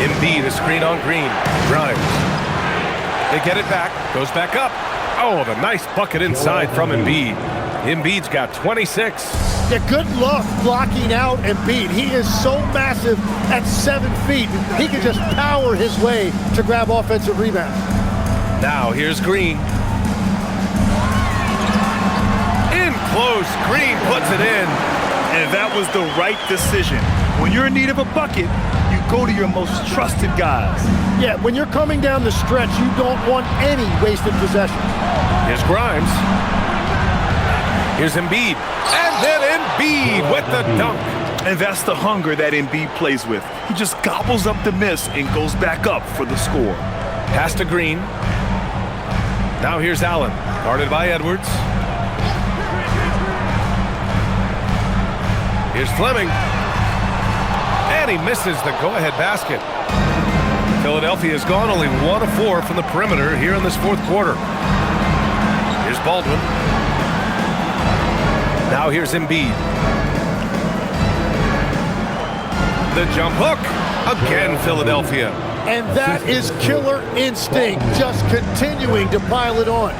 Embiid, a screen on Green. Grimes. They get it back. Goes back up. Oh, the nice bucket inside from Embiid. Embiid's got 26. Yeah, good luck blocking out Embiid. He is so massive at 7 feet. He can just power his way to grab offensive rebounds. Now here's Green. In close. Green puts it in. And that was the right decision. When you're in need of a bucket, you go to your most trusted guys. Yeah, when you're coming down the stretch, you don't want any wasted possession. Here's Grimes. Here's Embiid. And then Embiid with the dunk. And that's the hunger that Embiid plays with. He just gobbles up the miss and goes back up for the score. Pass to Green. Now here's Allen. Guarded by Edwards. Here's Fleming. And he misses the go-ahead basket. Philadelphia has gone only 1 of 4 from the perimeter here in this fourth quarter. Here's Baldwin. Now here's Embiid. The jump hook. Again, Philadelphia. And that is killer instinct, just continuing to pile it on.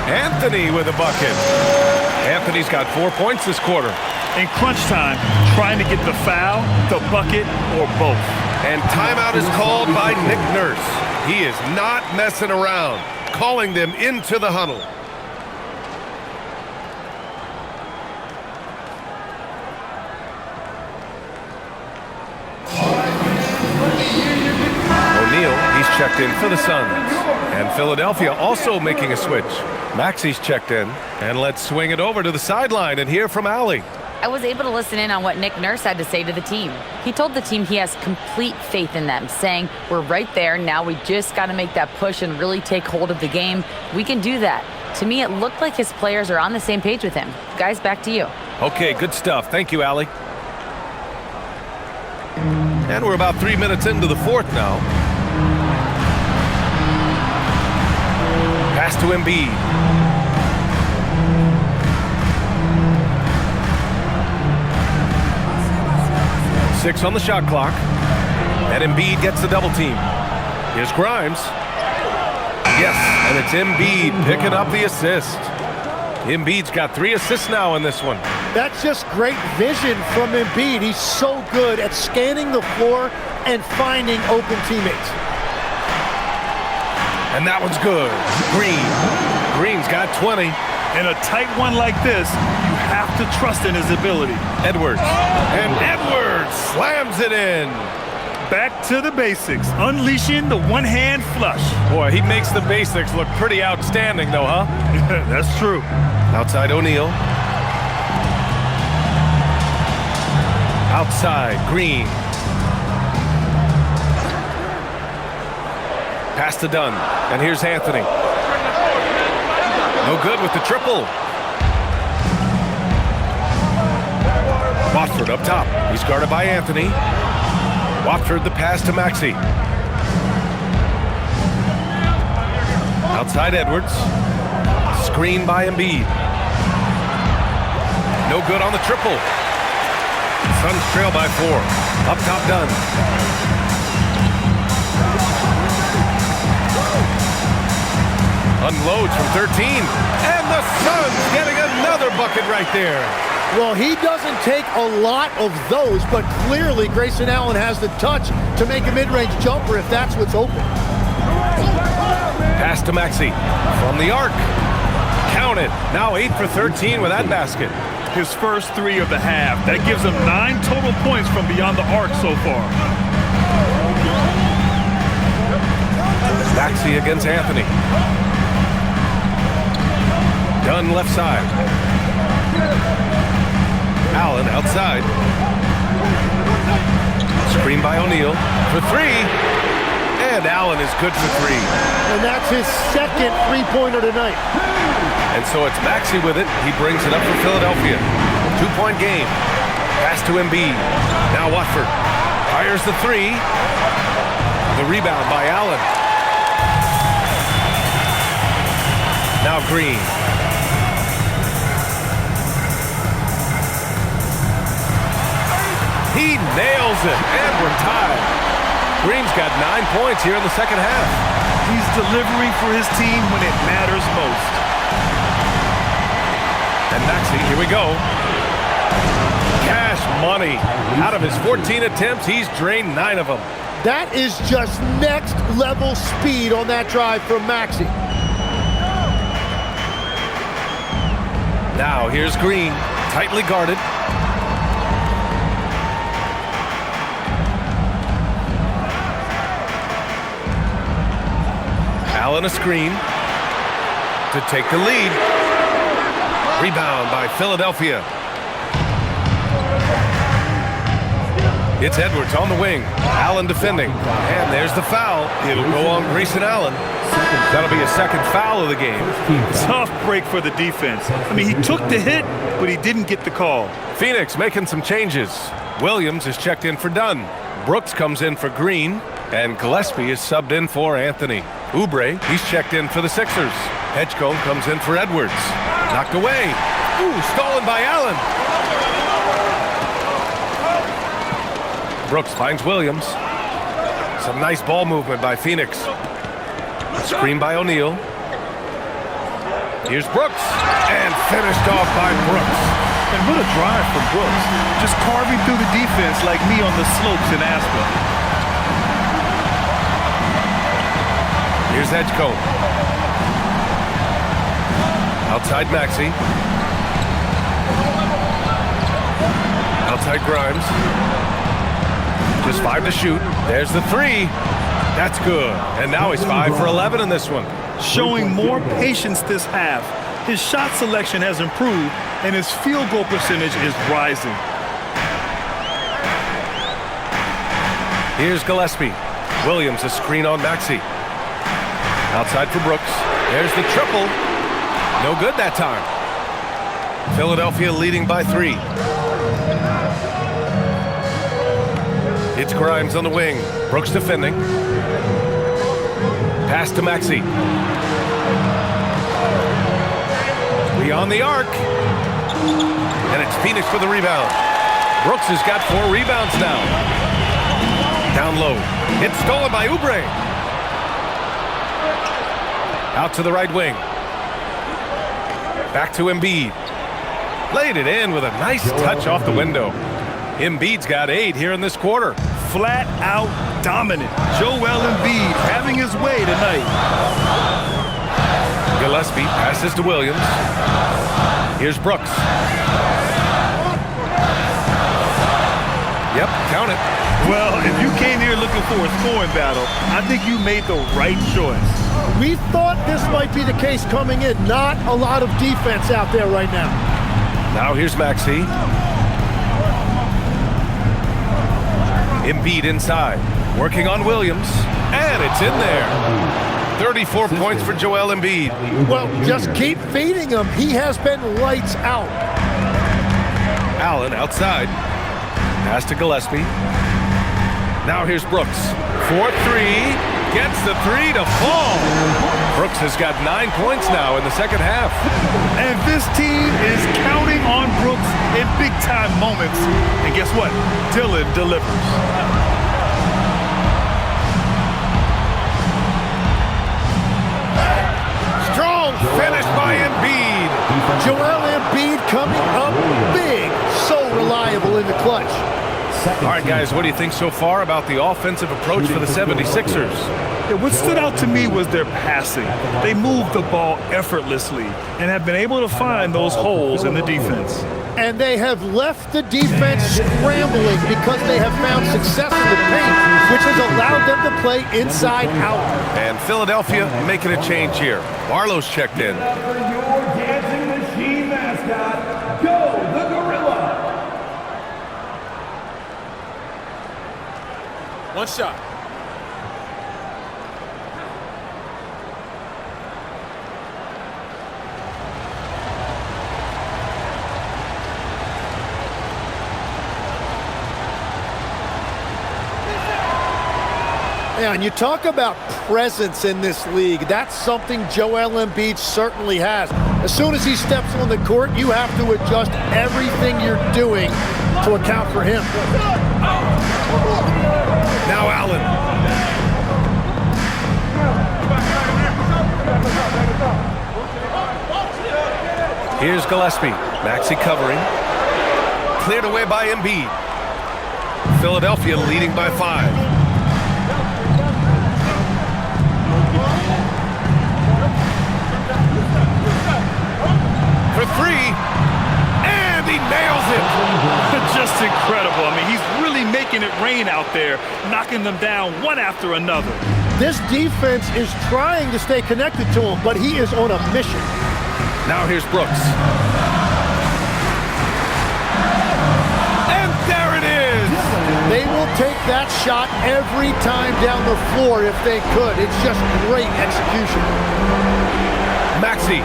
Anthony with a bucket. Anthony's got 4 points this quarter. In crunch time, trying to get the foul, the bucket, or both. And timeout is called by Nick Nurse. He is not messing around, calling them into the huddle. checked in for the Suns. And Philadelphia also making a switch. Maxi's checked in. And let's swing it over to the sideline and hear from Allie. I was able to listen in on what Nick Nurse had to say to the team. He told the team he has complete faith in them, saying, we're right there, now we just got to make that push and really take hold of the game. We can do that. To me, it looked like his players are on the same page with him. Guys, back to you. Okay, good stuff. Thank you, Allie. And we're about 3 minutes into the fourth now. Pass to Embiid. 6 on the shot clock. And Embiid gets the double team. Here's Grimes. Yes, and it's Embiid picking up the assist. Embiid's got 3 assists now in this one. That's just great vision from Embiid. He's so good at scanning the floor and finding open teammates. And that one's good. Green's got 20. In a tight one like this, you have to trust in his ability. Edwards. And Edwards slams it in. Back to the basics, unleashing the one-hand flush. Boy, he makes the basics look pretty outstanding, though, huh? That's true. Outside O'Neal. Outside Green. Pass to Dunn. And here's Anthony. No good with the triple. Watford up top. He's guarded by Anthony. Watford the pass to Maxey. Outside Edwards. Screen by Embiid. No good on the triple. Suns trail by 4. Up top Dunn. Unloads from 13. And the Suns getting another bucket right there. Well, he doesn't take a lot of those, but clearly Grayson Allen has the touch to make a mid-range jumper if that's what's open. Pass to Maxey from the arc. Count it. Now 8 for 13 with that basket. His first 3 of the half. That gives him 9 total points from beyond the arc so far. Maxey against Anthony. Dunn left side. Allen outside. Screen by O'Neal for 3. And Allen is good for 3. And that's his second three-pointer tonight. And so it's Maxey with it. He brings it up for Philadelphia. 2-point game. Pass to Embiid. Now Watford fires the 3. The rebound by Allen. Now Green. He nails it, and we're tied. Green's got 9 points here in the second half. He's delivering for his team when it matters most. And Maxey, here we go. Cash money. Out of his 14 attempts, he's drained 9 of them. That is just next level speed on that drive from Maxey. Now here's Green, tightly guarded. Allen a screen to take the lead. Rebound by Philadelphia. It's Edwards on the wing. Allen defending. And there's the foul. It'll go on Grayson Allen. That'll be a second foul of the game. Tough break for the defense. I mean, he took the hit, but he didn't get the call. Phoenix making some changes. Williams is checked in for Dunn. Brooks comes in for Green. And Gillespie is subbed in for Anthony. Oubre, he's checked in for the Sixers. Hedgecombe comes in for Edwards. Knocked away. Ooh, stolen by Allen. Brooks finds Williams. Some nice ball movement by Phoenix. Screen by O'Neal. Here's Brooks. And finished off by Brooks. And what a drive from Brooks. Just carving through the defense like me on the slopes in Aspen. Here's Hedgecombe. Outside Maxey. Outside Grimes. Just 5 to shoot. There's the 3. That's good. And now he's 5 for 11 in this one. Showing more patience this half. His shot selection has improved, and his field goal percentage is rising. Here's Gillespie. Williams a screen on Maxey. Outside for Brooks. There's the triple. No good that time. Philadelphia leading by 3. It's Grimes on the wing. Brooks defending. Pass to Maxey. Beyond the arc. And it's Phoenix for the rebound. Brooks has got 4 rebounds now. Down low. It's stolen by Oubre. Out to the right wing. Back to Embiid. Laid it in with a nice touch off the window. Embiid's got 8 here in this quarter. Flat out dominant. Joel Embiid having his way tonight. Gillespie passes to Williams. Here's Brooks. Yep, count it. Well, if you came here looking for a scoring battle, I think you made the right choice. We thought this might be the case coming in. Not a lot of defense out there right now. Now here's Maxey. Embiid inside. Working on Williams. And it's in there. 34 points for Joel Embiid. Well, just keep feeding him. He has been lights out. Allen outside. Pass to Gillespie. Now here's Brooks. 4-3. Gets the 3 to fall. Brooks has got 9 points now in the second half. And this team is counting on Brooks in big-time moments. And guess what? Dillon delivers. Strong finish by Embiid. Joel Embiid coming up big. So reliable in the clutch. All right, guys, what do you think so far about the offensive approach for the 76ers? Yeah, what stood out to me was their passing. They moved the ball effortlessly and have been able to find those holes in the defense. And they have left the defense scrambling because they have found success in the paint, which has allowed them to play inside out. And Philadelphia making a change here. Barlow's checked in. For your dancing machine mascot, go the Gorilla. One shot. Yeah, and you talk about presence in this league. That's something Joel Embiid certainly has. As soon as he steps on the court, you have to adjust everything you're doing to account for him. Now Allen. Here's Gillespie. Maxey covering. Cleared away by Embiid. Philadelphia leading by 5. For 3, and he nails it. Just incredible. I mean, he's really making it rain out there, knocking them down one after another. This defense is trying to stay connected to him, but he is on a mission. Now here's Brooks. And there it is. They will take that shot every time down the floor if they could. It's just great execution. Maxey.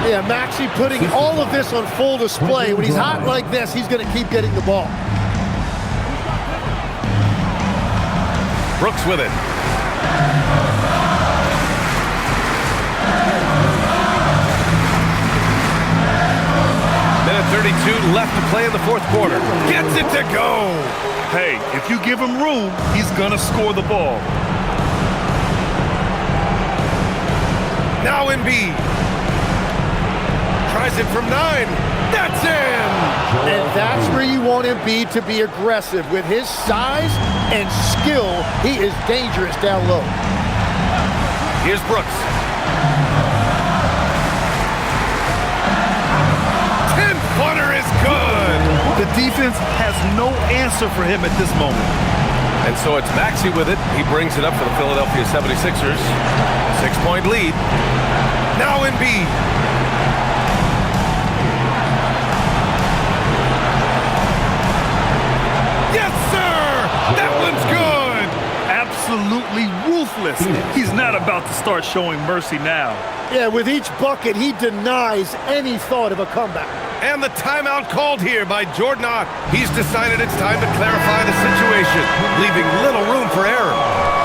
Yeah, Maxey putting all of this on full display. When he's hot like this, he's going to keep getting the ball. Brooks with it. Minute 32 left to play in the fourth quarter. Gets it to go. Hey, if you give him room, he's going to score the ball. Now Embiid. Tries it from 9. That's in! And that's where you want Embiid to be aggressive. With his size and skill, he is dangerous down low. Here's Brooks. The defense has no answer for him at this moment. And so it's Maxey with it. He brings it up for the Philadelphia 76ers. 6-point lead. Now Embiid. Yes, sir! That one's good! Absolutely ruthless. He's not about to start showing mercy now. Yeah, with each bucket, he denies any thought of a comeback. And the timeout called here by Jordan Ott. He's decided it's time to clarify the situation, leaving little room for error.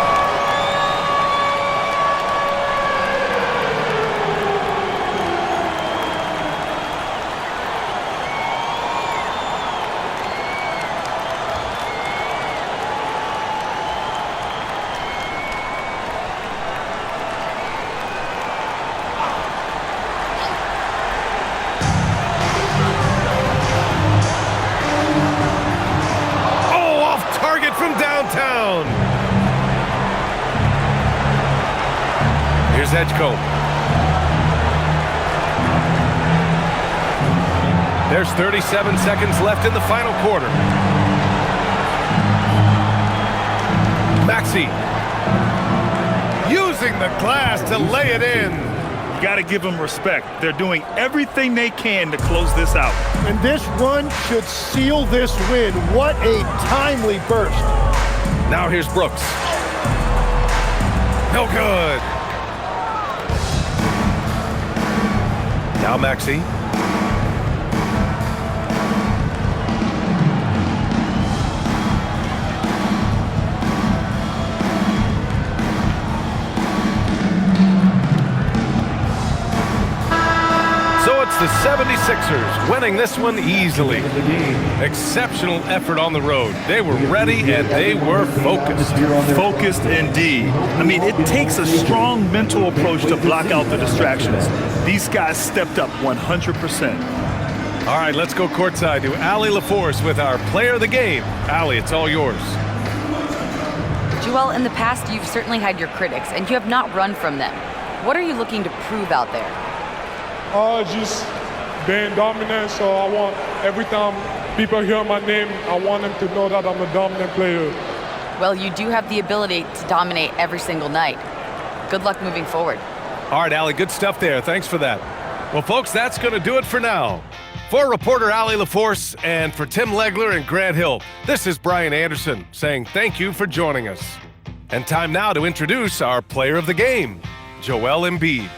Here's Edgecombe. There's 37 seconds left in the final quarter. Maxey using the glass to lay it in. You got to give them respect. They're doing everything they can to close this out. And this run should seal this win. What a timely burst. Now here's Brooks. No good. Now Maxey. So it's the 76ers winning this one easily. Exceptional effort on the road. They were ready and they were focused. Focused indeed. I mean, it takes a strong mental approach to block out the distractions. These guys stepped up 100%. All right, let's go courtside to Allie LaForce with our player of the game. Allie, it's all yours. Joel, in the past, you've certainly had your critics, and you have not run from them. What are you looking to prove out there? Just being dominant, so I want every time people hear my name, I want them to know that I'm a dominant player. Well, you do have the ability to dominate every single night. Good luck moving forward. All right, Allie, good stuff there. Thanks for that. Well, folks, that's going to do it for now. For reporter Allie LaForce and for Tim Legler and Grant Hill, this is Brian Anderson saying thank you for joining us. And time now to introduce our player of the game, Joel Embiid.